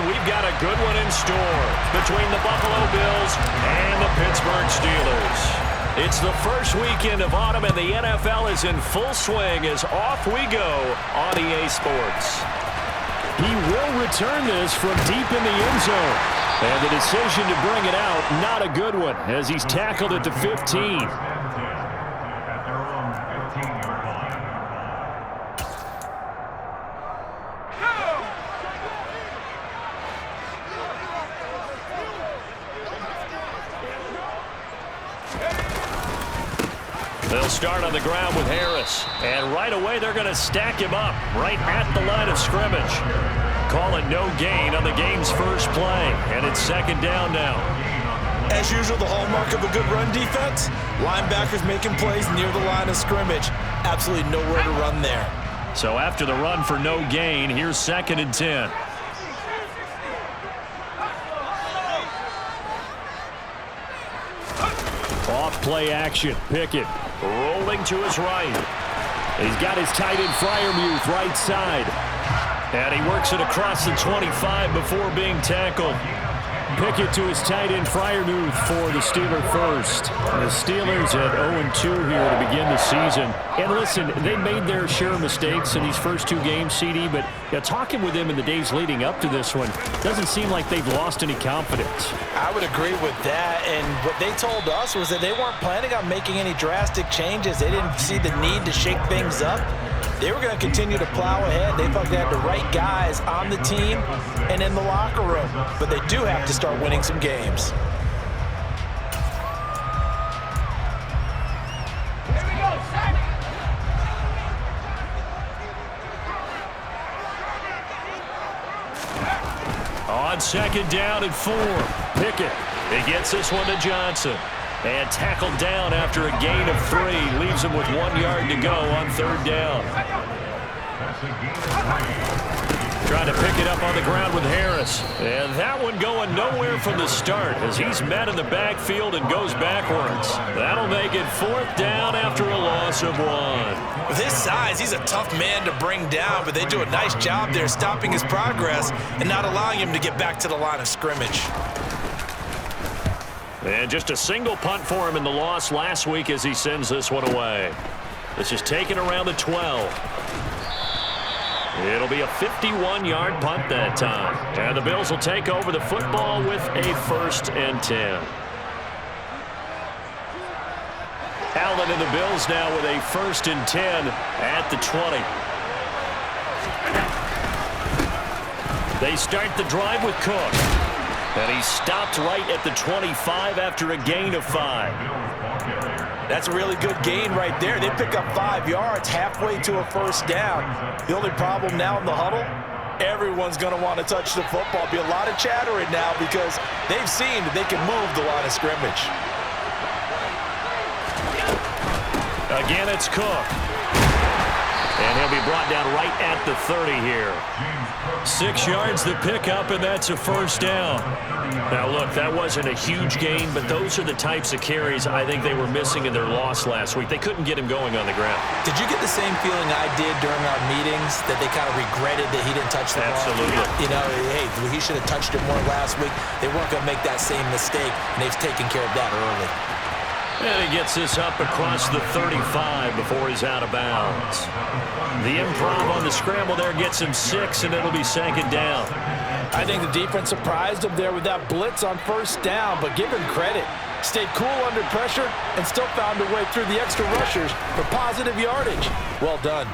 we've got a good one in store between the Buffalo Bills and the Pittsburgh Steelers. It's the first weekend of autumn, and the NFL is in full swing as off we go on EA Sports. He will return this from deep in the end zone. And the decision to bring it out, not a good one, as he's tackled at the 15. They'll start on the ground with Harris. And right away, they're going to stack him up right at the line of scrimmage. Calling no gain on the game's first play. And it's second down now. As usual, the hallmark of a good run defense, linebackers making plays near the line of scrimmage. Absolutely nowhere to run there. So after the run for no gain, here's 2nd and 10. Off play action. Pickett rolling to his right. He's got his tight end Freiermuth right side. And he works it across the 25 before being tackled. Pickett to his tight end Freiermuth for the Steeler first. The Steelers at 0-2 here to begin the season. And listen, they made their share of mistakes in these first 2 games, CD, but talking with them in the days leading up to this one, doesn't seem like they've lost any confidence. I would agree with that, and what they told us was that they weren't planning on making any drastic changes. They didn't see the need to shake things up. They were going to continue to plow ahead. They felt they had the right guys on the team and in the locker room. But they do have to start winning some games. Here we go, set. On 2nd down and 4. Pickett. He gets this one to Johnson. And tackled down after a gain of 3. Leaves him with 1 yard to go on 3rd down. Trying to pick it up on the ground with Harris. And that one going nowhere from the start as he's met in the backfield and goes backwards. That'll make it 4th down after a loss of 1. With his size, he's a tough man to bring down, but they do a nice job there stopping his progress and not allowing him to get back to the line of scrimmage. And just a single punt for him in the loss last week as he sends this one away. This is taken around the 12. It'll be a 51-yard punt that time. And the Bills will take over the football with a 1st and 10. Allen and the Bills now with a 1st and 10 at the 20. They start the drive with Cook. And he stopped right at the 25 after a gain of 5. That's a really good gain right there. They pick up 5 yards halfway to a 1st down. The only problem now in the huddle, everyone's going to want to touch the football. Be a lot of chattering now because they've seen that they can move the line of scrimmage. Again, it's Cook. And he'll be brought down right at the 30 here. 6 yards the pickup, and that's a 1st down. Now, look, that wasn't a huge gain, but those are the types of carries I think they were missing in their loss last week. They couldn't get him going on the ground. Did you get the same feeling I did during our meetings, that they kind of regretted that he didn't touch the ball? Absolutely. You know, hey, he should have touched it more last week. They weren't going to make that same mistake, and they've taken care of that early. And he gets this up across the 35 before he's out of bounds. The improv on the scramble there gets him 6, and it'll be 2nd down. I think the defense surprised him there with that blitz on 1st down, but give him credit. Stayed cool under pressure and still found a way through the extra rushers for positive yardage. Well done.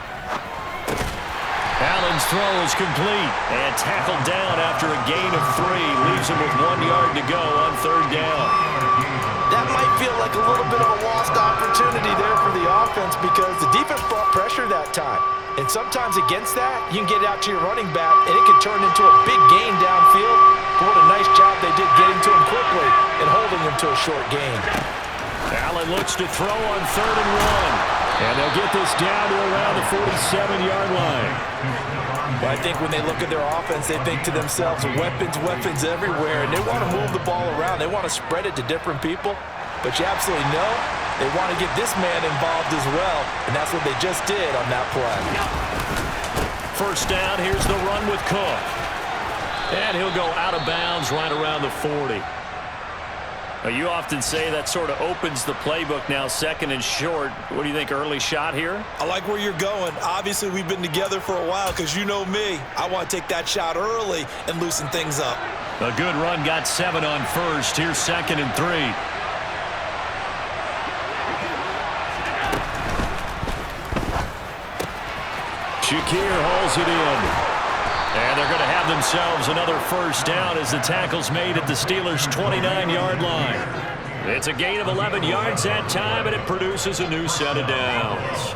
Allen's throw is complete and tackled down after a gain of 3. Leaves him with 1 yard to go on 3rd down. That might feel like a little bit of a lost opportunity there for the offense because the defense brought pressure that time. And sometimes against that, you can get out to your running back, and it can turn into a big gain downfield. But what a nice job they did getting to him quickly and holding him to a short gain. Allen looks to throw on 3rd and 1. And they'll get this down to around the 47-yard line. But I think when they look at their offense, they think to themselves, weapons, weapons everywhere. And they want to move the ball around. They want to spread it to different people. But you absolutely know they want to get this man involved as well. And that's what they just did on that play. 1st down, here's the run with Cook. And he'll go out of bounds right around the 40. Now, you often say that sort of opens the playbook now, second and short. What do you think, early shot here? I like where you're going. Obviously, we've been together for a while because you know me. I want to take that shot early and loosen things up. A good run, got 7 on first. Here's second and 3. Shakir hauls it in. And they're going to have themselves another first down as the tackle's made at the Steelers' 29-yard line. It's a gain of 11 yards that time, and it produces a new set of downs.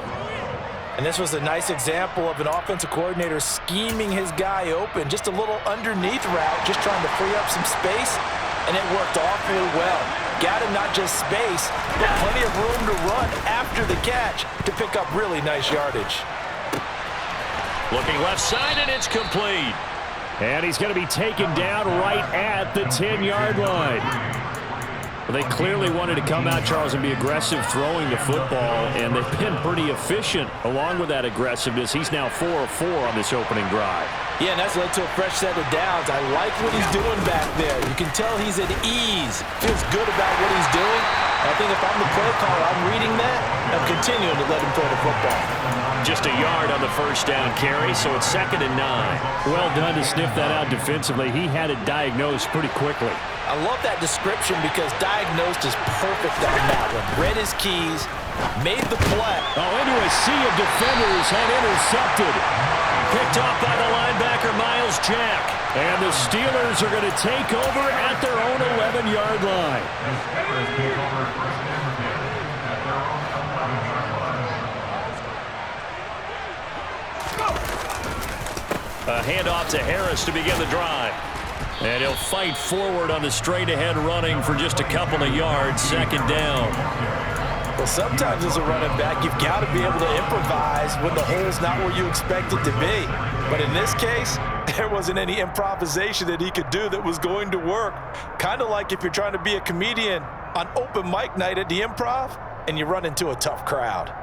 And this was a nice example of an offensive coordinator scheming his guy open. Just a little underneath route, just trying to free up some space, and it worked awfully well. Got him not just space, but plenty of room to run after the catch to pick up really nice yardage. Looking left side, and it's complete. And he's going to be taken down right at the 10-yard line. Well, they clearly wanted to come out, Charles, and be aggressive throwing the football, and they've been pretty efficient along with that aggressiveness. He's now 4 of 4 on this opening drive. Yeah, and that's led to a fresh set of downs. I like what he's doing back there. You can tell he's at ease. Feels good about what he's doing. I think if I'm the play caller, I'm reading that. I'm continuing to let him throw the football. Just a yard on the first down carry, so it's second and 9. Well done to sniff that out defensively. He had it diagnosed pretty quickly. I love that description because diagnosed is perfect on that one. Read his keys, made the play. Oh, into a sea of defenders and intercepted. Picked off by the linebacker, Miles Jack. And the Steelers are going to take over at their own 11-yard line. A handoff to Harris to begin the drive. And he'll fight forward on the straight-ahead running for just a couple of yards, second down. Well, sometimes as a running back, you've got to be able to improvise when the hole's not where you expect it to be. But in this case, there wasn't any improvisation that he could do that was going to work. Kind of like if you're trying to be a comedian on open mic night at the Improv and you run into a tough crowd.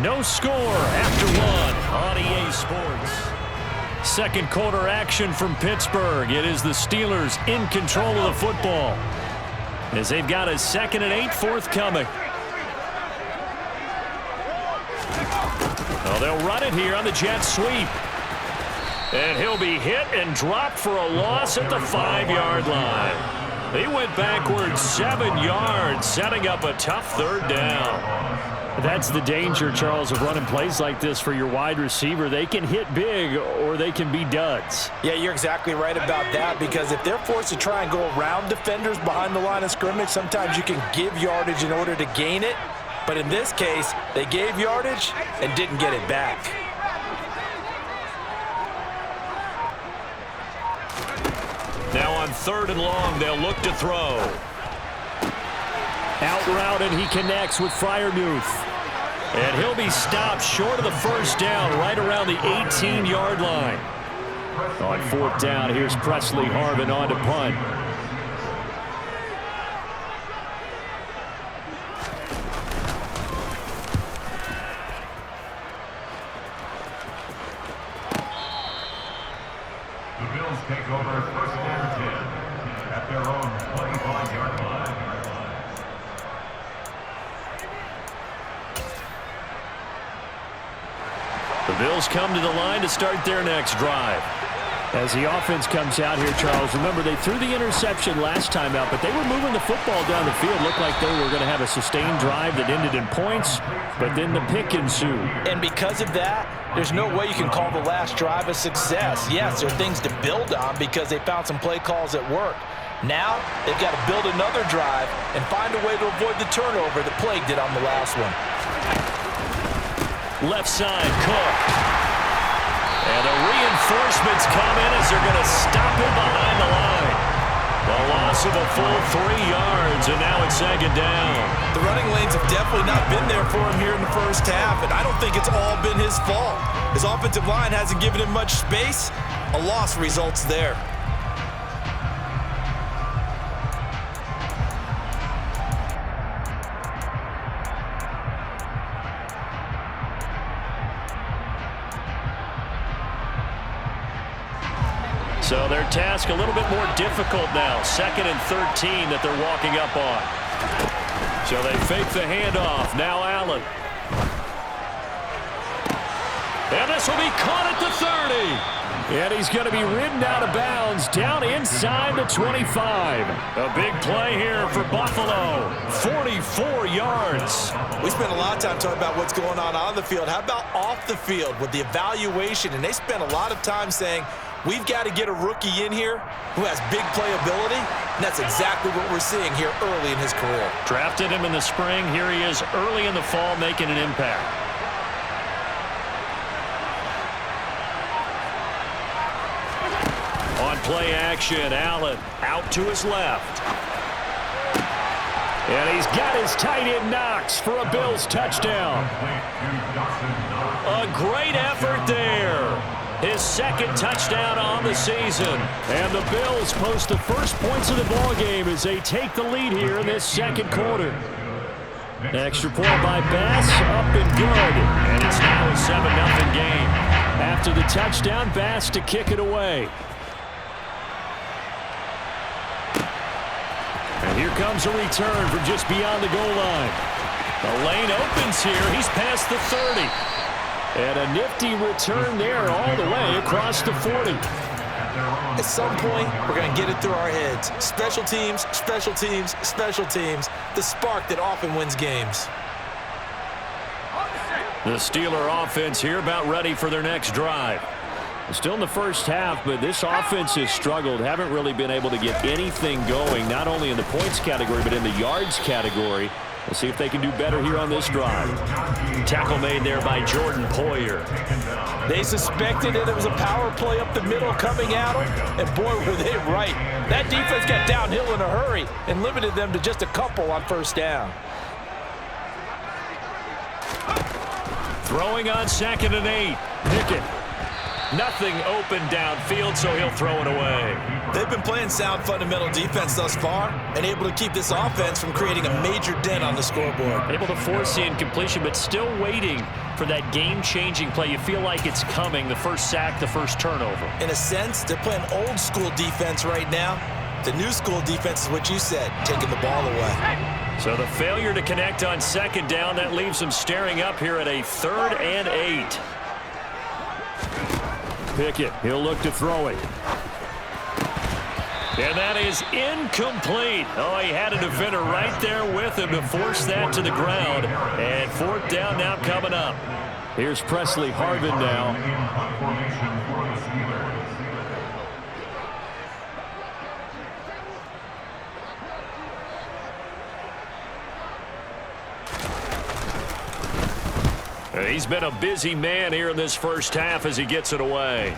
No score after 1 on EA Sports. Second quarter action from Pittsburgh. It is the Steelers in control of the football as they've got a 2nd and 8 forthcoming. Well, they'll run it here on the jet sweep. And he'll be hit and dropped for a loss at the 5-yard line. He went backwards 7 yards, setting up a tough third down. That's the danger, Charles, of running plays like this for your wide receiver. They can hit big or they can be duds. Yeah, you're exactly right about that because if they're forced to try and go around defenders behind the line of scrimmage, sometimes you can give yardage in order to gain it. But in this case, they gave yardage and didn't get it back. Now on 3rd and long, they'll look to throw. Out route, and he connects with Freiermuth. And he'll be stopped short of the first down right around the 18-yard line. On 4th down, here's Presley Harvin on to punt. The Bills take over 1st and 10 at their own 25-yard line. The Bills come to the line to start their next drive. As the offense comes out here, Charles, remember they threw the interception last time out, but they were moving the football down the field. Looked like they were going to have a sustained drive that ended in points, but then the pick ensued. And because of that, there's no way you can call the last drive a success. Yes, there are things to build on because they found some play calls that worked. Now, they've got to build another drive and find a way to avoid the turnover that plagued it on the last one. Left side, Cook. And the reinforcements come in as they're going to stop him behind the line. The loss of a full 3 yards, and now it's 2nd down. The running lanes have definitely not been there for him here in the first half, and I don't think it's all been his fault. His offensive line hasn't given him much space. A loss results there. So their task a little bit more difficult now. 2nd and 13 that they're walking up on. So they fake the handoff. Now Allen. And this will be caught at the 30. And he's going to be ridden out of bounds down inside the 25. A big play here for Buffalo. 44 yards. We spent a lot of time talking about what's going on the field. How about off the field with the evaluation? And they spent a lot of time saying, we've got to get a rookie in here who has big playability. And that's exactly what we're seeing here early in his career. Drafted him in the spring. Here he is early in the fall making an impact. On play action, Allen out to his left. And he's got his tight end Knox for a Bills touchdown. A great effort there. His 2nd touchdown on the season. And the Bills post the first points of the ball game as they take the lead here in this 2nd quarter. Extra point by Bass, up and good. And it's now a 7-0 game. After the touchdown, Bass to kick it away. And here comes a return from just beyond the goal line. The lane opens here. He's past the 30. And a nifty return there all the way across the 40. At some point, we're going to get it through our heads. Special teams, special teams, special teams. The spark that often wins games. The Steeler offense here about ready for their next drive. Still in the first half, but this offense has struggled. Haven't really been able to get anything going, not only in the points category, but in the yards category. We'll see if they can do better here on this drive. Tackle made there by Jordan Poyer. They suspected that it was a power play up the middle coming at them, and boy, were they right. That defense got downhill in a hurry and limited them to just a couple on first down. Throwing on 2nd and 8. Pickett. Nothing open downfield, so he'll throw it away. They've been playing sound fundamental defense thus far and able to keep this offense from creating a major dent on the scoreboard. Able to force the incompletion, but still waiting for that game-changing play. You feel like it's coming, the first sack, the first turnover. In a sense, they're playing old-school defense right now. The new school defense is what you said, taking the ball away. So the failure to connect on 2nd down, that leaves them staring up here at a 3rd and 8. Pickett, he'll look to throw it. And that is incomplete. Oh, he had a defender right there with him to force that to the ground. And 4th down now coming up. Here's Presley Harvin now. He's been a busy man here in this first half as he gets it away.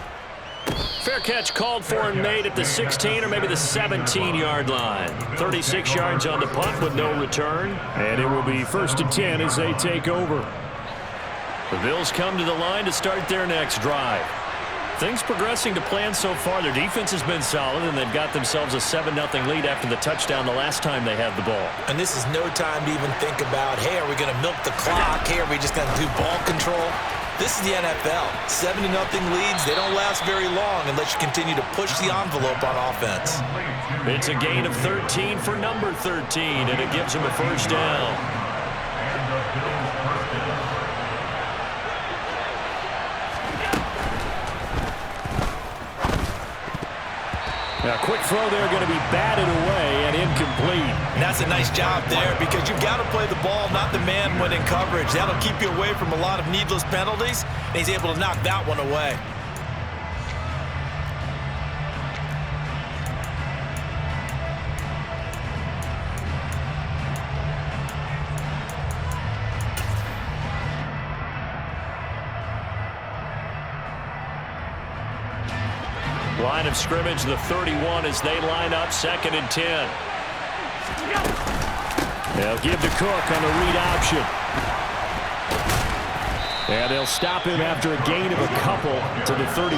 Fair catch called for and made at the 16 or maybe the 17-yard line. 36 yards on the punt with no return. And it will be 1st and 10 as they take over. The Bills come to the line to start their next drive. Things progressing to plan so far. Their defense has been solid, and they've got themselves a 7-0 lead after the touchdown the last time they had the ball. And this is no time to even think about, hey, are we going to milk the clock? Hey, are we just going to do ball control? This is the NFL. 7-0 leads, they don't last very long unless you continue to push the envelope on offense. It's a gain of 13 for number 13, and it gives him a first down. A quick throw there going to be batted away and incomplete. And that's a nice job there because you've got to play the ball, not the man when in coverage. That'll keep you away from a lot of needless penalties, and he's able to knock that one away. Line of scrimmage, the 31 as they line up 2nd and 10. They'll give to Cook on the read option. And they'll stop him after a gain of a couple to the 33.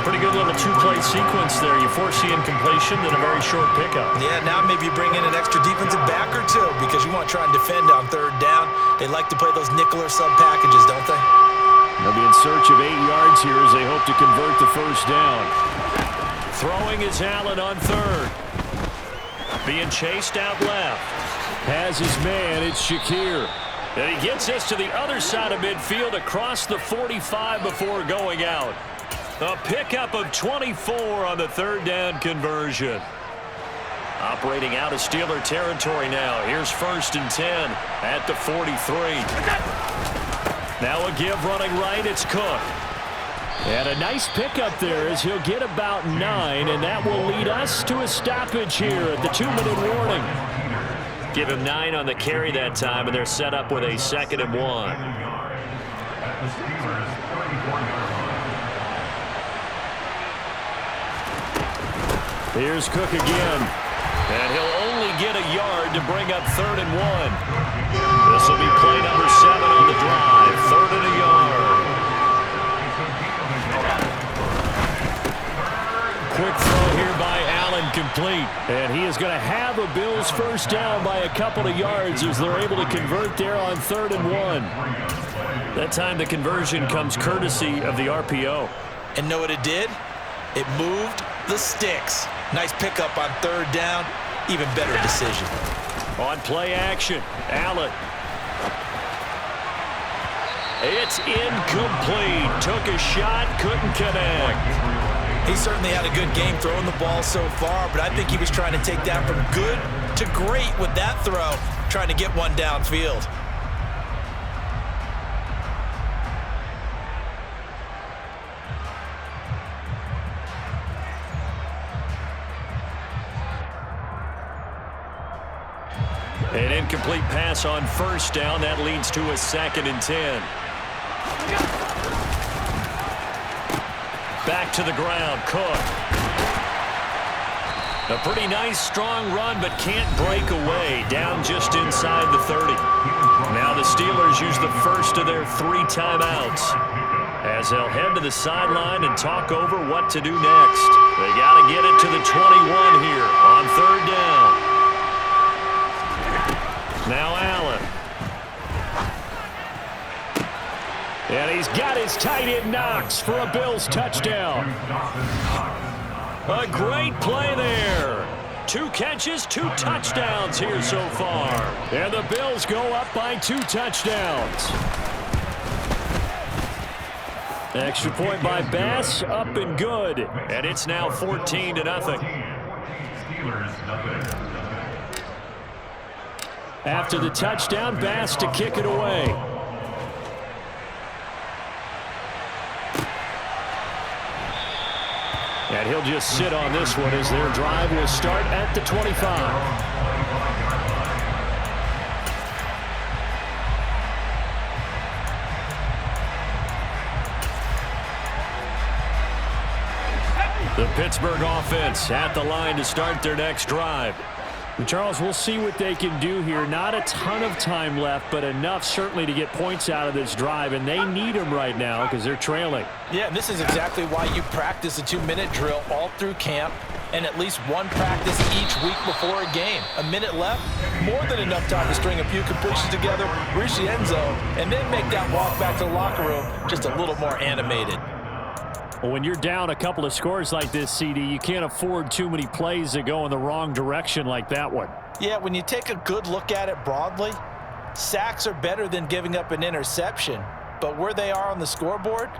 Pretty good little two-play sequence there. You force the incompletion, then a very short pickup. Yeah, now maybe you bring in an extra defensive back or two because you want to try and defend on 3rd down. They like to play those nickel or sub packages, don't they? They'll be in search of 8 yards here as they hope to convert the first down. Throwing is Allen on third. Being chased out left. Has his man, it's Shakir. And he gets us to the other side of midfield across the 45 before going out. A pickup of 24 on the third down conversion. Operating out of Steeler territory now. Here's 1st and 10 at the 43. Now a give running right, it's Cook. And a nice pickup there as he'll get about 9, and that will lead us to a stoppage here at the 2-minute warning. Give him 9 on the carry that time, and they're set up with a 2nd and 1. Here's Cook again. And he'll only get a yard to bring up 3rd and 1. This will be play number 7 on the drive. 3rd and a yard. Quick throw here by Allen, complete. And he is going to have a Bills first down by a couple of yards as they're able to convert there on 3rd and 1. That time the conversion comes courtesy of the RPO. And know what it did? It moved the sticks. Nice pickup on 3rd down. Even better decision. On play action, Allen. It's incomplete. Took a shot, couldn't connect. He certainly had a good game throwing the ball so far, but I think he was trying to take that from good to great with that throw, trying to get one downfield. An incomplete pass on 1st down. That leads to a 2nd and 10. Back to the ground, Cook. A pretty nice, strong run, but can't break away. Down just inside the 30. Now the Steelers use the first of their 3 timeouts as they'll head to the sideline and talk over what to do next. They got to get it to the 21 here on 3rd down. Now Allen. And he's got his tight end Knox for a Bills touchdown. A great play there. 2 catches, 2 touchdowns here so far. And the Bills go up by 2 touchdowns. Extra point by Bass, up and good. And it's now 14-0. After the touchdown, Bass to kick it away. And he'll just sit on this one as their drive will start at the 25. The Pittsburgh offense at the line to start their next drive. And Charles, we'll see what they can do here. Not a ton of time left, but enough certainly to get points out of this drive, and they need them right now because they're trailing. Yeah, and this is exactly why you practice a 2-minute drill all through camp and at least one practice each week before a game. A minute left, more than enough time to string a few completions together, reach the end zone, and then make that walk back to the locker room just a little more animated. Well, when you're down a couple of scores like this, CD, you can't afford too many plays that go in the wrong direction like that one. Yeah, when you take a good look at it broadly, sacks are better than giving up an interception. But where they are on the scoreboard,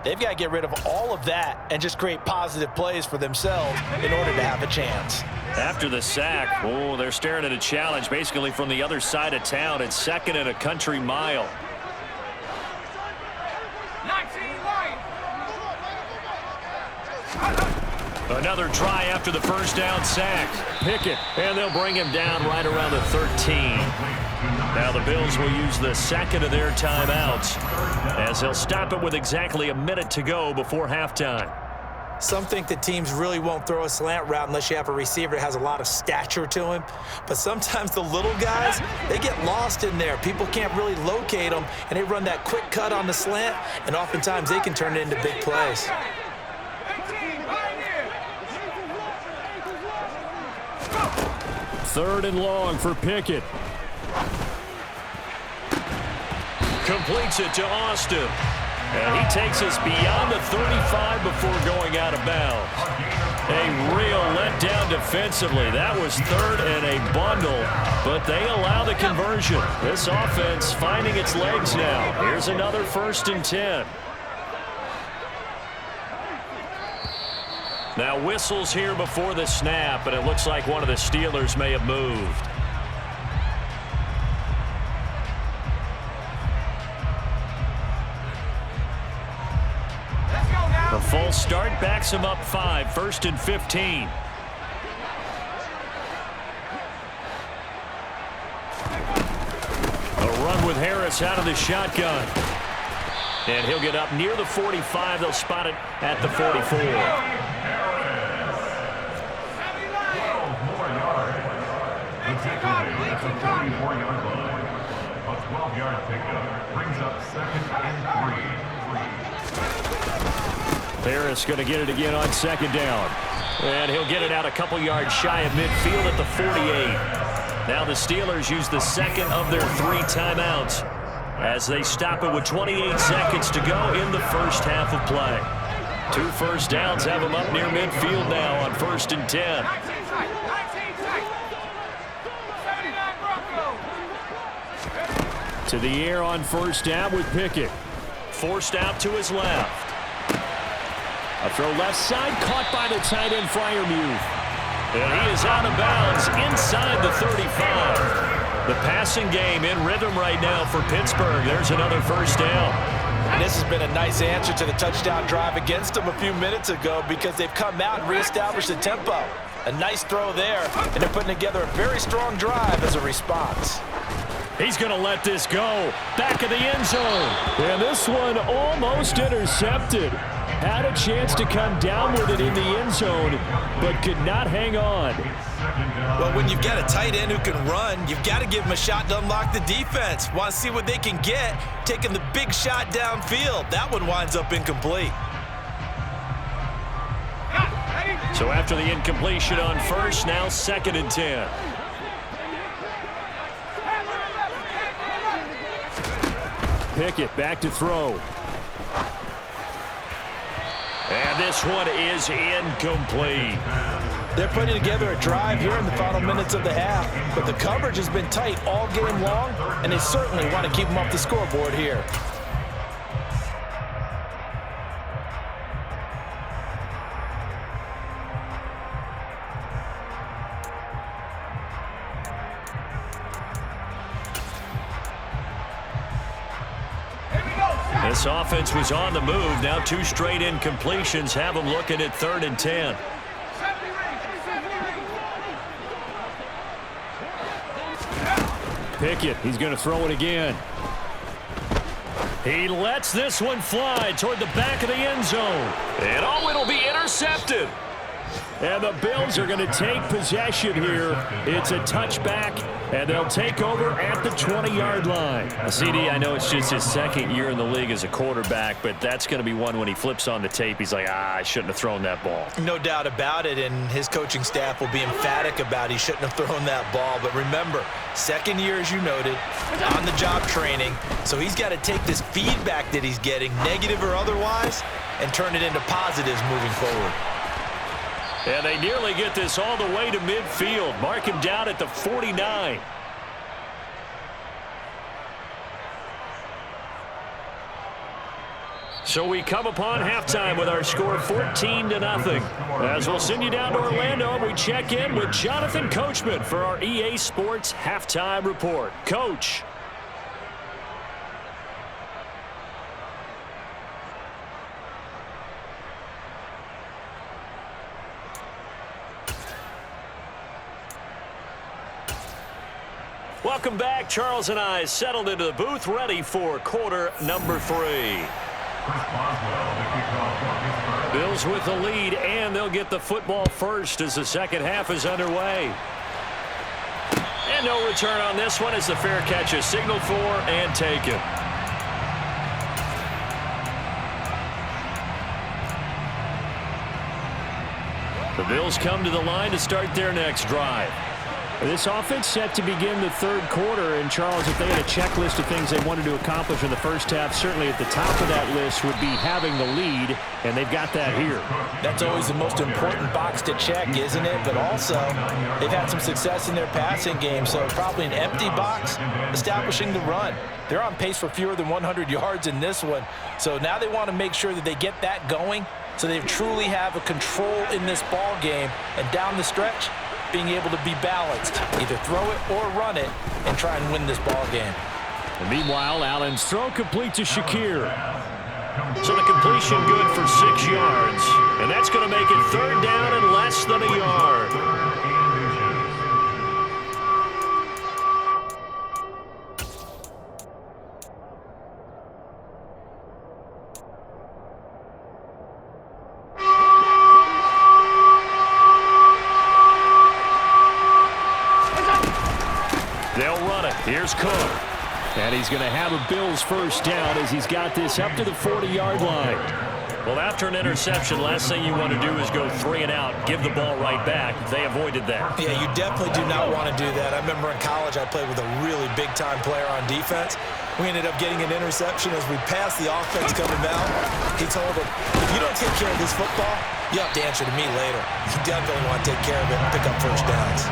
they've got to get rid of all of that and just create positive plays for themselves in order to have a chance. After the sack, oh, they're staring at a challenge basically from the other side of town. It's 2nd and a country mile. Another try after the first down sack. Pickett, and they'll bring him down right around the 13. Now the Bills will use the 2nd of their timeouts as they'll stop it with exactly a minute to go before halftime. Some think that teams really won't throw a slant route unless you have a receiver that has a lot of stature to him. But sometimes the little guys, they get lost in there. People can't really locate them, and they run that quick cut on the slant, and oftentimes they can turn it into big plays. Third and long for Pickett. Completes it to Austin. And he takes us beyond the 35 before going out of bounds. A real letdown defensively. That was third and a bundle, but they allow the conversion. This offense finding its legs now. Here's another 1st and 10. Now whistles here before the snap, and it looks like one of the Steelers may have moved. The false start backs him up 5, 1st and 15. A run with Harris out of the shotgun. And he'll get up near the 45. They'll spot it at the 44. At the 44-yard line. A 12-yard pickup brings up 2nd and 3. Harris going to get it again on 2nd down. And he'll get it out a couple yards shy of midfield at the 48. Now the Steelers use the 2nd of their 3 timeouts as they stop it with 28 seconds to go in the first half of play. 2 first downs have them up near midfield now on 1st and 10. To the air on 1st down with Pickett. Forced out to his left. A throw left side, caught by the tight end Freiermuth. And he is out of bounds inside the 35. The passing game in rhythm right now for Pittsburgh. There's another 1st down. And this has been a nice answer to the touchdown drive against them a few minutes ago because they've come out and reestablished the tempo. A nice throw there, and they're putting together a very strong drive as a response. He's going to let this go. Back of the end zone. And this one almost intercepted. Had a chance to come down with it in the end zone, but could not hang on. Well, when you've got a tight end who can run, you've got to give him a shot to unlock the defense. Want to see what they can get, taking the big shot downfield. That one winds up incomplete. So after the incompletion on 1st, now 2nd and 10. Pickett back to throw. And this one is incomplete. They're putting together a drive here in the final minutes of the half, but the coverage has been tight all game long, and they certainly want to keep them off the scoreboard here. This offense was on the move. Now 2 straight incompletions have them looking at 3rd and 10. Pickett, he's going to throw it again. He lets this one fly toward the back of the end zone. And it'll be intercepted. And the Bills are going to take possession here. It's a touchback, and they'll take over at the 20-yard line. CD, I know it's just his 2nd year in the league as a quarterback, but that's going to be one when he flips on the tape. He's like, I shouldn't have thrown that ball. No doubt about it, and his coaching staff will be emphatic about he shouldn't have thrown that ball. But remember, 2nd year, as you noted, on-the-job training. So he's got to take this feedback that he's getting, negative or otherwise, and turn it into positives moving forward. And they nearly get this all the way to midfield. Mark him down at the 49. So we come upon halftime with our score 14-0. As we'll send you down to Orlando, we check in with Jonathan Coachman for our EA Sports Halftime Report. Coach. Welcome back. Charles and I settled into the booth, ready for quarter number 3. Bills with the lead, and they'll get the football first as the 2nd half is underway. And no return on this one as the fair catch is signaled for and taken. The Bills come to the line to start their next drive. This offense set to begin the third quarter. And, Charles, if they had a checklist of things they wanted to accomplish in the first half, certainly at the top of that list would be having the lead, and they've got that here. That's always the most important box to check, isn't it? But also, they've had some success in their passing game, so probably an empty box, establishing the run. They're on pace for fewer than 100 yards in this one, so now they want to make sure that they get that going so they truly have a control in this ball game, and down the stretch, being able to be balanced, either throw it or run it, and try and win this ball game. And meanwhile, Allen's throw complete to Shakir. So the completion good for 6 yards, and that's going to make it third down and less than a yard. They'll run it. Here's Cook. And he's going to have a Bills first down as he's got this up to the 40-yard line. Well, after an interception, last thing you want to do is go 3 and out, give the ball right back. They avoided that. Yeah, you definitely do not want to do that. I remember in college I played with a really big-time player on defense. We ended up getting an interception as we passed the offense coming down. He told him, if you don't take care of this football, you have to answer to me later. You definitely want to take care of it and pick up first downs.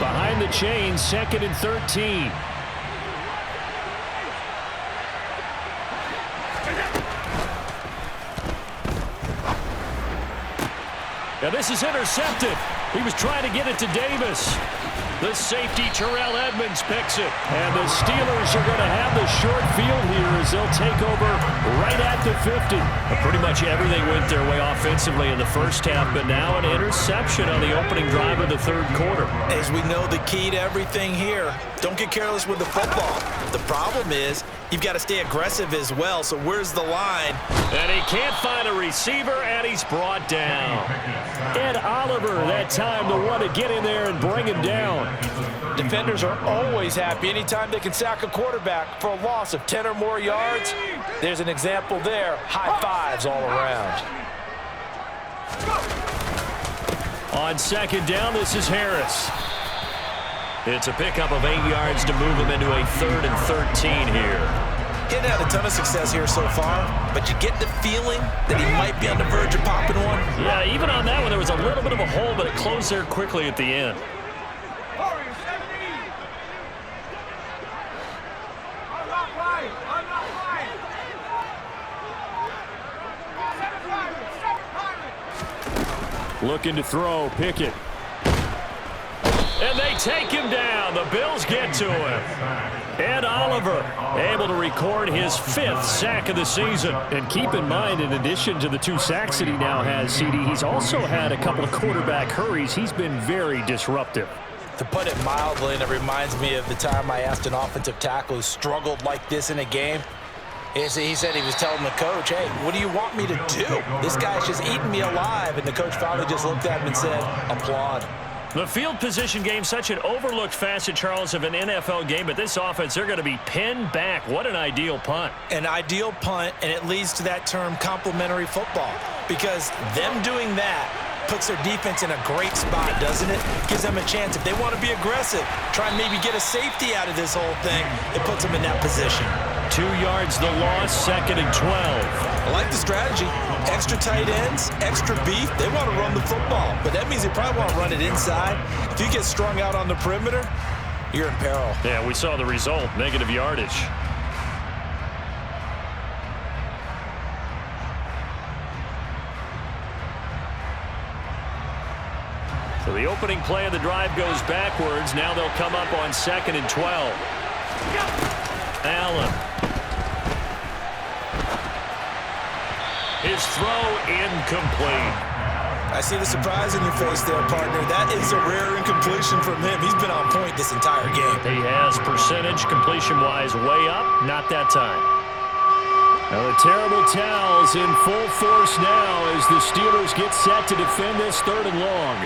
Behind the chains, 2nd and 13. Now this is intercepted. He was trying to get it to Davis. The safety, Terrell Edmonds, picks it. And the Steelers are going to have the short field here as they'll take over right at the 50. Pretty much everything went their way offensively in the first half, but now an interception on the opening drive of the third quarter. As we know, the key to everything here, don't get careless with the football. The problem is you've got to stay aggressive as well, so where's the line? And he can't find a receiver, and he's brought down. Ed Oliver, that time, the one to get in there and bring him down. Defenders are always happy anytime they can sack a quarterback for a loss of 10 or more yards. There's an example there. High fives all around. On second down, this is Harris. It's a pickup of 8 yards to move him into a 3rd and 13 here. He hadn't had a ton of success here so far, but you get the feeling that he might be on the verge of popping one. Yeah, even on that one, there was a little bit of a hole, but it closed there quickly at the end. Looking to throw, Pickett. And they take him down. The Bills get to him. Ed Oliver able to record his 5th sack of the season. And keep in mind, in addition to the 2 sacks that he now has, CD, he's also had a couple of quarterback hurries. He's been very disruptive. To put it mildly, and it reminds me of the time I asked an offensive tackle who struggled like this in a game. He said he was telling the coach, hey, what do you want me to do? This guy's just eating me alive. And the coach finally just looked at him and said, applaud. The field position game, such an overlooked facet, Charles, of an NFL game, but this offense, they're going to be pinned back. What an ideal punt. An ideal punt, and it leads to that term complementary football, because them doing that puts their defense in a great spot, doesn't it? Gives them a chance. If they want to be aggressive, try and maybe get a safety out of this whole thing, it puts them in that position. 2 yards the loss, 2nd and 12. I like the strategy. Extra tight ends, extra beef. They want to run the football, but that means they probably want to run it inside. If you get strung out on the perimeter, you're in peril. Yeah, we saw the result, negative yardage. So the opening play of the drive goes backwards. Now they'll come up on 2nd and 12. Allen. His throw incomplete. I see the surprise in your face there, partner. That is a rare incompletion from him. He's been on point this entire game. He has percentage completion-wise way up. Not that time. Now the terrible towels in full force now as the Steelers get set to defend this 3rd and long.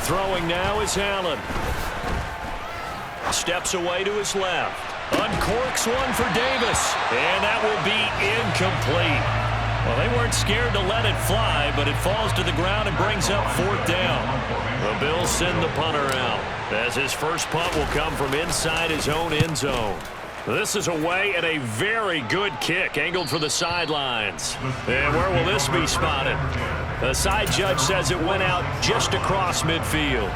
Throwing now is Allen. Steps away to his left. Uncorks one for Davis. And that will be incomplete. Well, they weren't scared to let it fly, but it falls to the ground and brings up 4th down. The Bills send the punter out, as his first punt will come from inside his own end zone. This is away at a very good kick, angled for the sidelines. And where will this be spotted? The side judge says it went out just across midfield.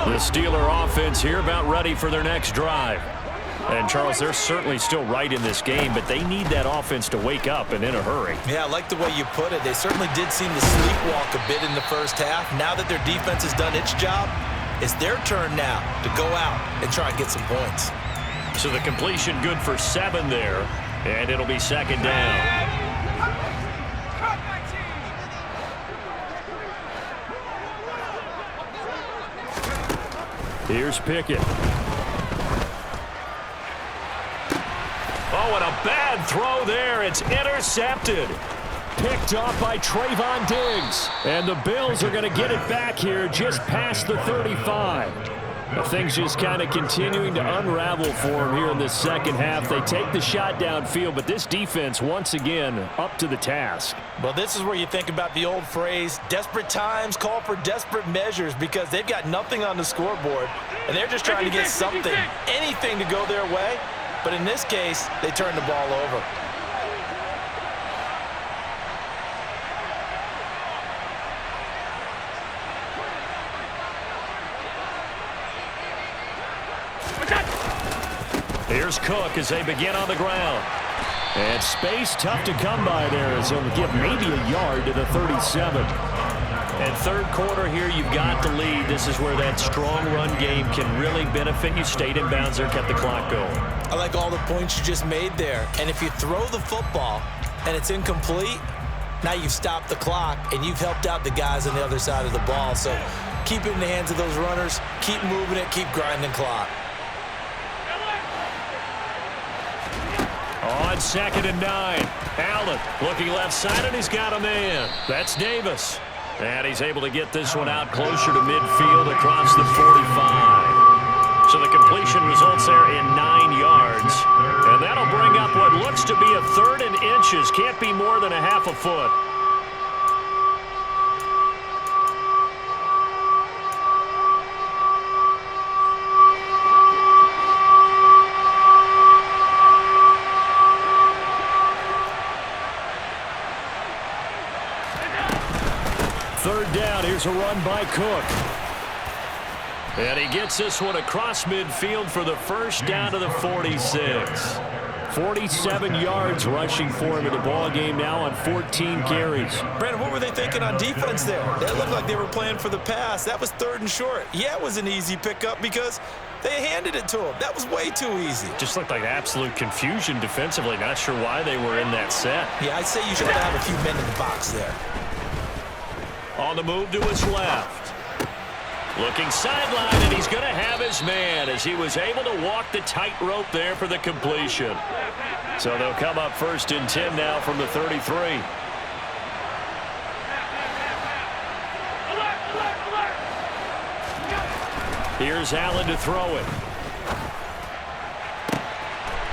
The Steeler offense here about ready for their next drive. And, Charles, they're certainly still right in this game, but they need that offense to wake up and in a hurry. Yeah, I like the way you put it. They certainly did seem to sleepwalk a bit in the first half. Now that their defense has done its job, it's their turn now to go out and try and get some points. So the completion good for 7 there, and it'll be 2nd down. Here's Pickett. Oh, and a bad throw there. It's intercepted. Picked off by Trayvon Diggs. And the Bills are going to get it back here just past the 35. Things just kind of continuing to unravel for them here in this second half. They take the shot downfield, but this defense, once again, up to the task. Well, this is where you think about the old phrase, desperate times call for desperate measures, because they've got nothing on the scoreboard, and they're just trying to get something, anything to go their way. But in this case, they turn the ball over. Here's Cook as they begin on the ground. And space tough to come by there as he'll give maybe a yard to the 37. And third quarter here, you've got the lead. This is where that strong run game can really benefit you. Stayed in bounds there, kept the clock going. I like all the points you just made there. And if you throw the football and it's incomplete, now you've stopped the clock and you've helped out the guys on the other side of the ball. So keep it in the hands of those runners. Keep moving it. Keep grinding clock. On 2nd and 9. Allen looking left side, and he's got a man. That's Davis. And he's able to get this one out closer to midfield across the 45. So the completion results there in 9 yards. And that'll bring up what looks to be a 3rd and inches. Can't be more than a half a foot. Third down, here's a run by Cook. And he gets this one across midfield for the first down to the 46. 47 yards rushing for him in the ball game now on 14 carries. Brandon, what were they thinking on defense there? It looked like they were playing for the pass. That was 3rd and short. Yeah, it was an easy pickup because they handed it to him. That was way too easy. Just looked like absolute confusion defensively. Not sure why they were in that set. Yeah, I'd say you should have a few men in the box there. On the move to his left. Looking sideline, and he's going to have his man as he was able to walk the tightrope there for the completion. So they'll come up 1st and 10 now from the 33. Here's Allen to throw it.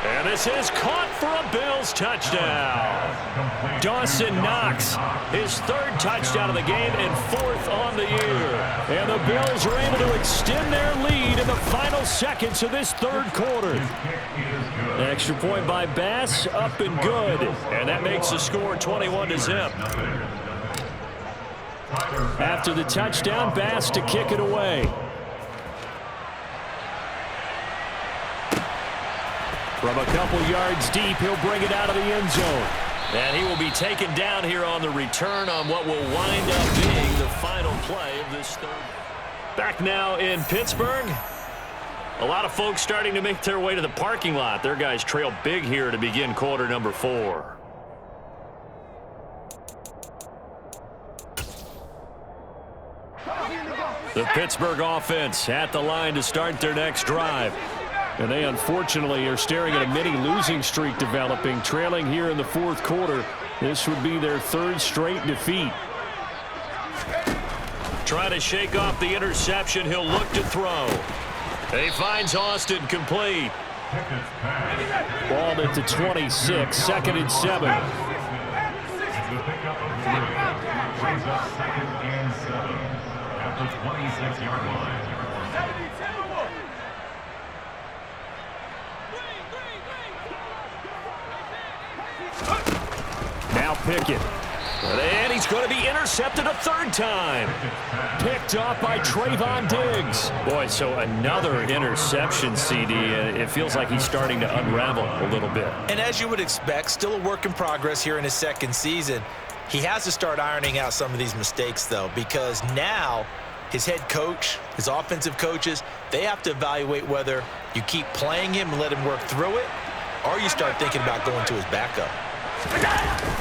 And this is caught for a Bills touchdown. Dawson Knox, his 3rd touchdown of the game and 4th on the year. And the Bills are able to extend their lead in the final seconds of this 3rd quarter. Extra point by Bass, up and good. And that makes the score 21-0. After the touchdown, Bass to kick it away. From a couple yards deep, he'll bring it out of the end zone. And he will be taken down here on the return on what will wind up being the final play of this third. Back now in Pittsburgh. A lot of folks starting to make their way to the parking lot. Their guys trail big here to begin quarter number 4. The Pittsburgh offense at the line to start their next drive. And they unfortunately are staring at a mini losing streak developing, trailing here in the fourth quarter. This would be their 3rd straight defeat. Trying to shake off the interception. He'll look to throw. He finds Austin complete. Ball at the 26, 2nd and 7. Brings up 2nd and 7 at the 26-yard line. Now Pickett. And he's going to be intercepted a 3rd time. Picked off by Trayvon Diggs. Boy, so another interception, CD. And it feels like he's starting to unravel a little bit. And as you would expect, still a work in progress here in his 2nd season. He has to start ironing out some of these mistakes, though, because now his head coach, his offensive coaches, they have to evaluate whether you keep playing him and let him work through it, or you start thinking about going to his backup.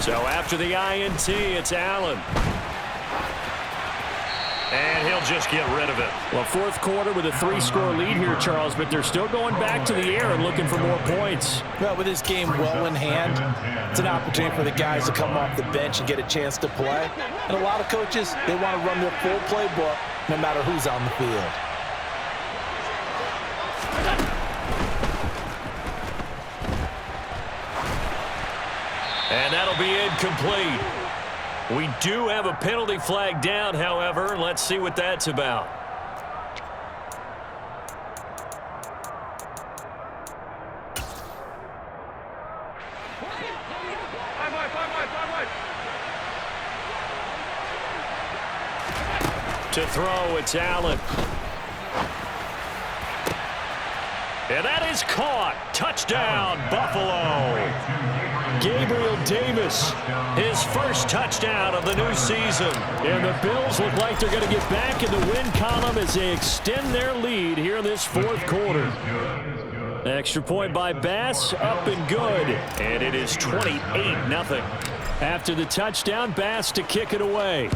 So after the INT, it's Allen. And he'll just get rid of it. Well, fourth quarter with a 3-score lead here, Charles, but they're still going back to the air and looking for more points. Well, with this game well in hand, it's an opportunity for the guys to come off the bench and get a chance to play. And a lot of coaches, they want to run their full playbook no matter who's on the field. And that'll be incomplete. We do have a penalty flag down, however. Let's see what that's about. To throw, it's Allen. And that is caught. Touchdown, Buffalo. Gabriel Davis, his first touchdown of the new season. And the Bills look like they're going to get back in the win column as they extend their lead here in this fourth quarter. Extra point by Bass, up and good. And it is 28-0. After the touchdown, Bass to kick it away.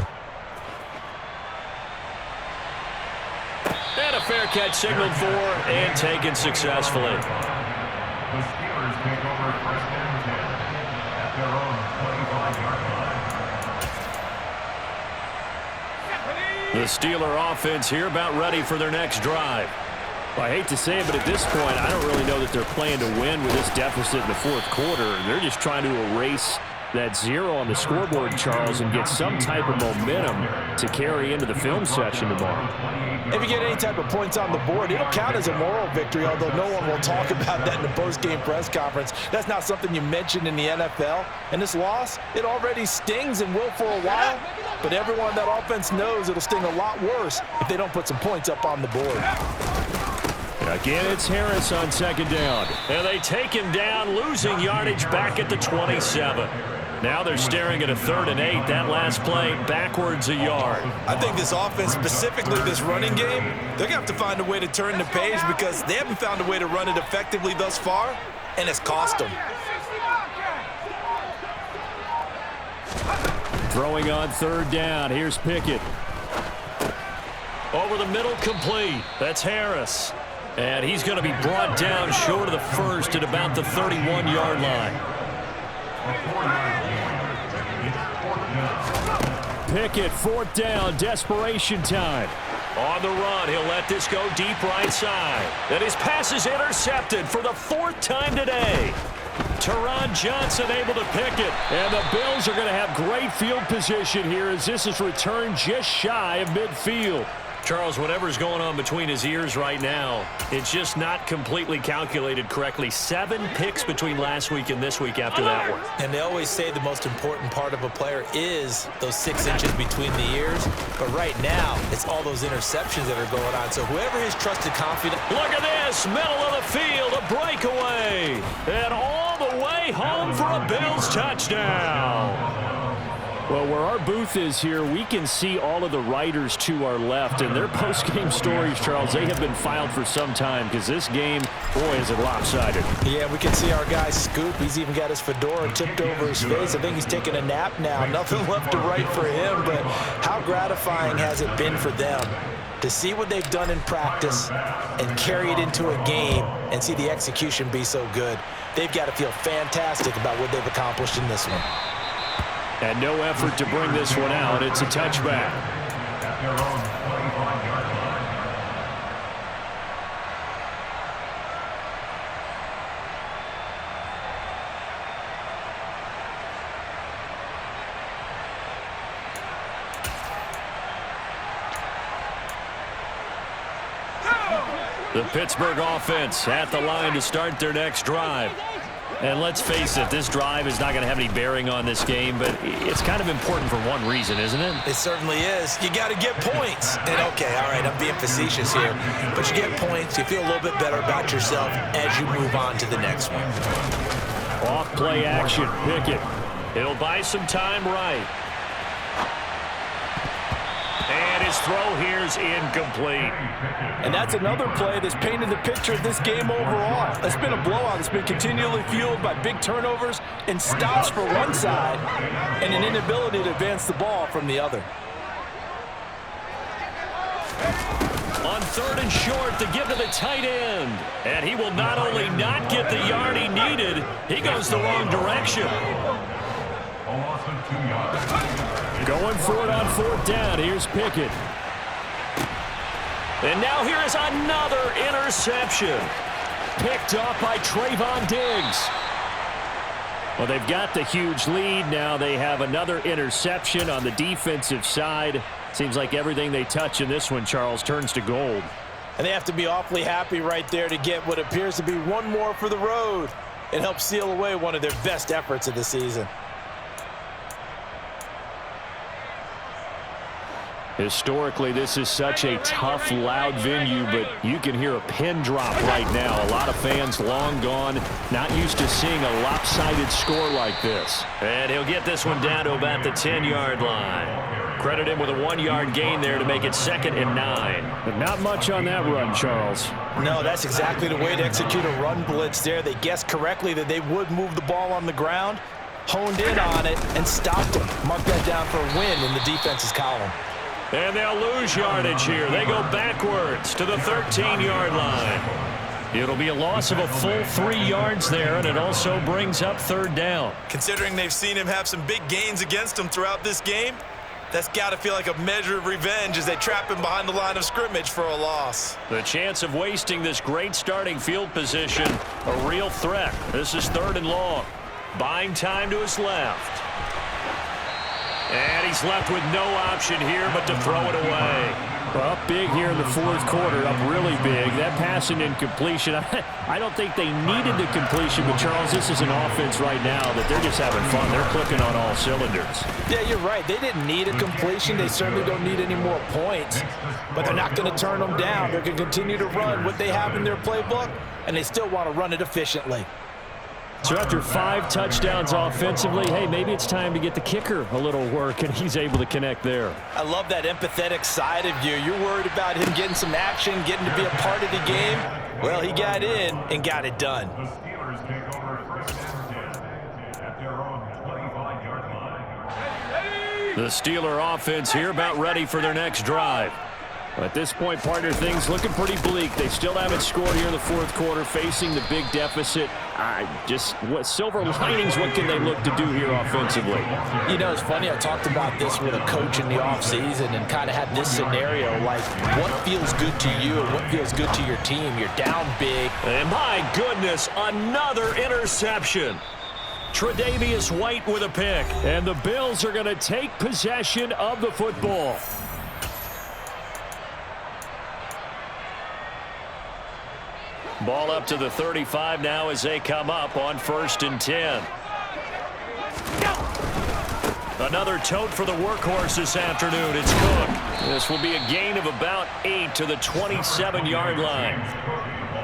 And a fair catch signaled for and taken successfully. The Steelers take over 1st and 10 at their own 25-yard line. The Steeler offense here about ready for their next drive. Well, I hate to say it, but at this point, I don't really know that they're playing to win with this deficit in the fourth quarter. They're just trying to erase that 0 on the scoreboard, Charles, and get some type of momentum to carry into the film session tomorrow. If you get any type of points on the board, it'll count as a moral victory, although no one will talk about that in the post-game press conference. That's not something you mentioned in the NFL. And this loss, it already stings and will for a while, but everyone on that offense knows it'll sting a lot worse if they don't put some points up on the board. Again, it's Harris on 2nd down. And they take him down, losing yardage back at the 27. Now they're staring at a 3rd and 8. That last play backwards a yard. I think this offense, specifically this running game, they're going to have to find a way to turn the page because they haven't found a way to run it effectively thus far, and it's cost them. Throwing on 3rd down. Here's Pickett. Over the middle, complete. That's Harris. And he's going to be brought down short of the first at about the 31-yard line. Pickett, 4th down, desperation time. On the run, he'll let this go deep right side. And his pass is intercepted for the 4th time today. Teron Johnson able to pick it. And the Bills are going to have great field position here as this is returned just shy of midfield. Charles, whatever's going on between his ears right now, it's just not completely calculated correctly. 7 picks between last week and this week after that one. And they always say the most important part of a player is those 6 inches between the ears. But right now, it's all those interceptions that are going on. So whoever his trusted confidant. Look at this, middle of the field, a breakaway. And all the way way home for a Bills touchdown. Well, where our booth is here, we can see all of the writers to our left, and their post-game stories, Charles, they have been filed for some time because this game, boy, is it lopsided. Yeah, we can see our guy Scoop. He's even got his fedora tipped over his face. I think he's taking a nap now. Nothing left to write for him, but how gratifying has it been for them to see what they've done in practice and carry it into a game and see the execution be so good. They've got to feel fantastic about what they've accomplished in this one. And no effort to bring this one out. It's a touchback. At their own 25-yard line. The Pittsburgh offense at the line to start their next drive. And let's face it, this drive is not going to have any bearing on this game, but it's kind of important for one reason, isn't it? It certainly is. You got to get points. And, okay, all right, I'm being facetious here, but you get points, you feel a little bit better about yourself as you move on to the next one. Off play action, Pickett. It'll buy some time right. And his throw here's incomplete. And that's another play that's painted the picture of this game overall. It's been a blowout. It's been continually fueled by big turnovers and stops for one side and an inability to advance the ball from the other. On 3rd and short, to give to the tight end. And he will not only not get the yard he needed, he goes the wrong direction. A loss of 2 yards. Going for it on 4th down. Here's Pickett. And now here is another interception. Picked off by Trayvon Diggs. Well, they've got the huge lead. Now they have another interception on the defensive side. Seems like everything they touch in this one, Charles, turns to gold. And they have to be awfully happy right there to get what appears to be one more for the road. It helps seal away one of their best efforts of the season. Historically, this is such a tough, loud venue, but you can hear a pin drop right now. A lot of fans long gone, not used to seeing a lopsided score like this. And he'll get this one down to about the 10-yard line. Credit him with a 1-yard gain there to make it 2nd and 9. But not much on that run, Charles. No, that's exactly the way to execute a run blitz there. They guessed correctly that they would move the ball on the ground, honed in on it, and stopped him. Mark that down for a win in the defense's column. And they'll lose yardage here. They go backwards to the 13-yard line. It'll be a loss of a full 3 yards there, and it also brings up 3rd down. Considering they've seen him have some big gains against him throughout this game, that's got to feel like a measure of revenge as they trap him behind the line of scrimmage for a loss. The chance of wasting this great starting field position, a real threat. This is 3rd and long. Buying time to his left. And he's left with no option here but to throw it away. Well, up big here in the 4th quarter, up really big. That pass and incompletion, I don't think they needed the completion, but Charles, this is an offense right now that they're just having fun. They're clicking on all cylinders. Yeah, you're right. They didn't need a completion. They certainly don't need any more points, but they're not going to turn them down. They're going to continue to run what they have in their playbook, and they still want to run it efficiently. So after 5 touchdowns offensively, hey, maybe it's time to get the kicker a little work, and he's able to connect there. I love that empathetic side of you. You're worried about him getting some action, getting to be a part of the game. Well, he got in and got it done. The Steelers take over 1st and 10 at their own 25-yard line. The Steeler offense here about ready for their next drive. At this point, partner, things looking pretty bleak. They still haven't scored here in the 4th quarter, facing the big deficit. What silver linings, what can they look to do here offensively? You know, it's funny, I talked about this with a coach in the offseason and kind of had this scenario, like what feels good to you and what feels good to your team. You're down big. And my goodness, another interception. Tre'Davious White with a pick. And the Bills are going to take possession of the football. Ball up to the 35 now as they come up on 1st and 10. Another tote for the workhorse this afternoon. It's Cook. This will be a gain of about 8 to the 27-yard line.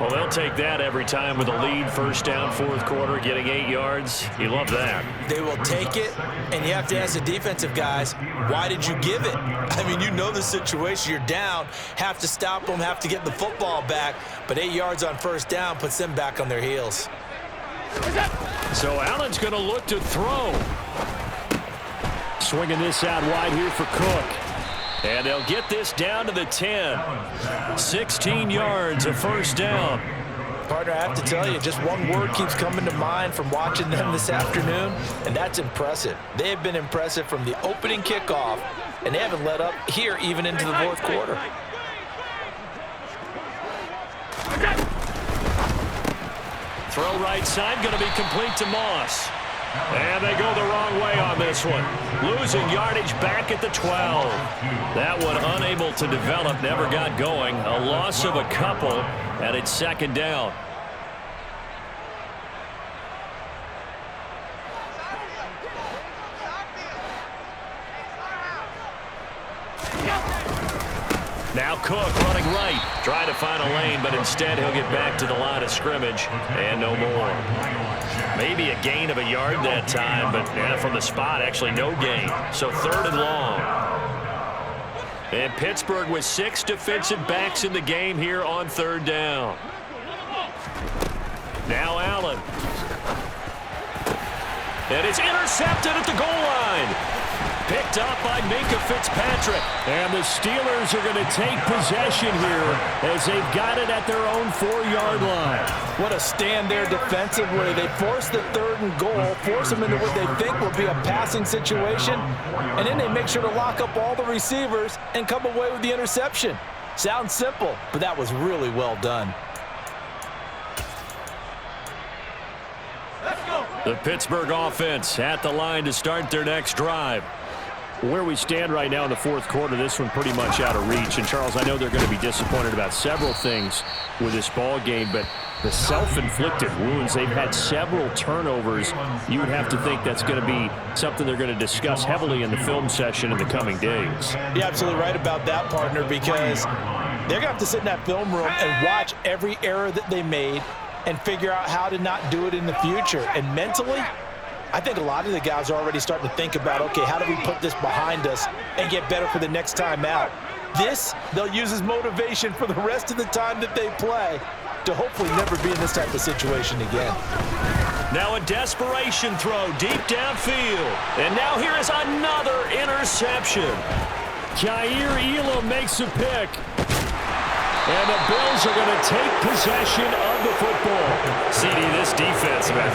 Well, they'll take that every time with a lead, first down, fourth quarter, getting 8 yards. You love that. They will take it, and you have to ask the defensive guys, why did you give it? I mean, you know the situation. You're down, have to stop them, have to get the football back, but 8 yards on first down puts them back on their heels. So Allen's going to look to throw. Swinging this out wide here for Cook. And they'll get this down to the 10. 16 yards, a first down. Partner, I have to tell you, just one word keeps coming to mind from watching them this afternoon, and that's impressive. They have been impressive from the opening kickoff, and they haven't let up here even into the fourth quarter. Throw right side, going to be complete to Moss. And they go the wrong way on this one. Losing yardage back at the 12. That one unable to develop, never got going. A loss of a couple, and it's second down. Now Cook running right, trying to find a lane, but instead he'll get back to the line of scrimmage, and no more. Maybe a gain of a yard that time, but from the spot, actually no gain. So third and long. And Pittsburgh with 6 defensive backs in the game here on third down. Now Allen. And it's intercepted at the goal line. Picked up by Minka Fitzpatrick. And the Steelers are going to take possession here as they've got it at their own 4-yard line. What a stand there defensively. They force the third and goal, force them into what they think will be a passing situation, and then they make sure to lock up all the receivers and come away with the interception. Sounds simple, but that was really well done. The Pittsburgh offense at the line to start their next drive. Where we stand right now in the fourth quarter, this one pretty much out of reach. And, Charles, I know they're going to be disappointed about several things with this ball game, but the self-inflicted wounds, they've had several turnovers. You would have to think that's going to be something they're going to discuss heavily in the film session in the coming days. You're absolutely right about that, partner, because they're going to have to sit in that film room and watch every error that they made and figure out how to not do it in the future. And mentally, I think a lot of the guys are already starting to think about, okay, how do we put this behind us and get better for the next time out? This, they'll use as motivation for the rest of the time that they play to hopefully never be in this type of situation again. Now a desperation throw deep downfield. And now here is another interception. Kaiir Elam makes a pick. And the Bills are going to take possession of the football. CD, this defense, man,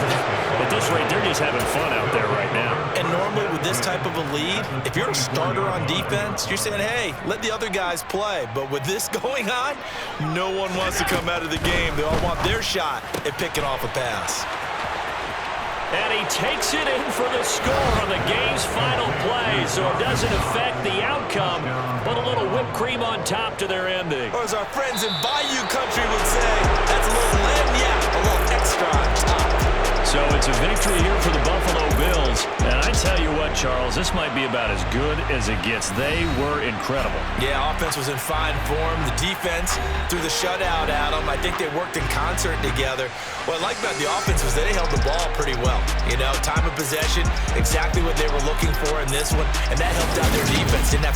at this rate, they're just having fun out there right now. And normally with this type of a lead, if you're a starter on defense, you're saying, hey, let the other guys play. But with this going on, no one wants to come out of the game. They all want their shot at picking off a pass. And he takes it in for the score on the game's final play, so it doesn't affect the outcome, but a little whipped cream on top to their ending. Or as our friends in Bayou Country would say, that's a little a little extra on top. So it's a victory here for the Buffalo Bills. And I tell you what, Charles, this might be about as good as it gets. They were incredible. Yeah, offense was in fine form. The defense threw the shutout at them. I think they worked in concert together. What I like about the offense was they held the ball pretty well. You know, time of possession, exactly what they were looking for in this one, and that helped out their defense. Didn't have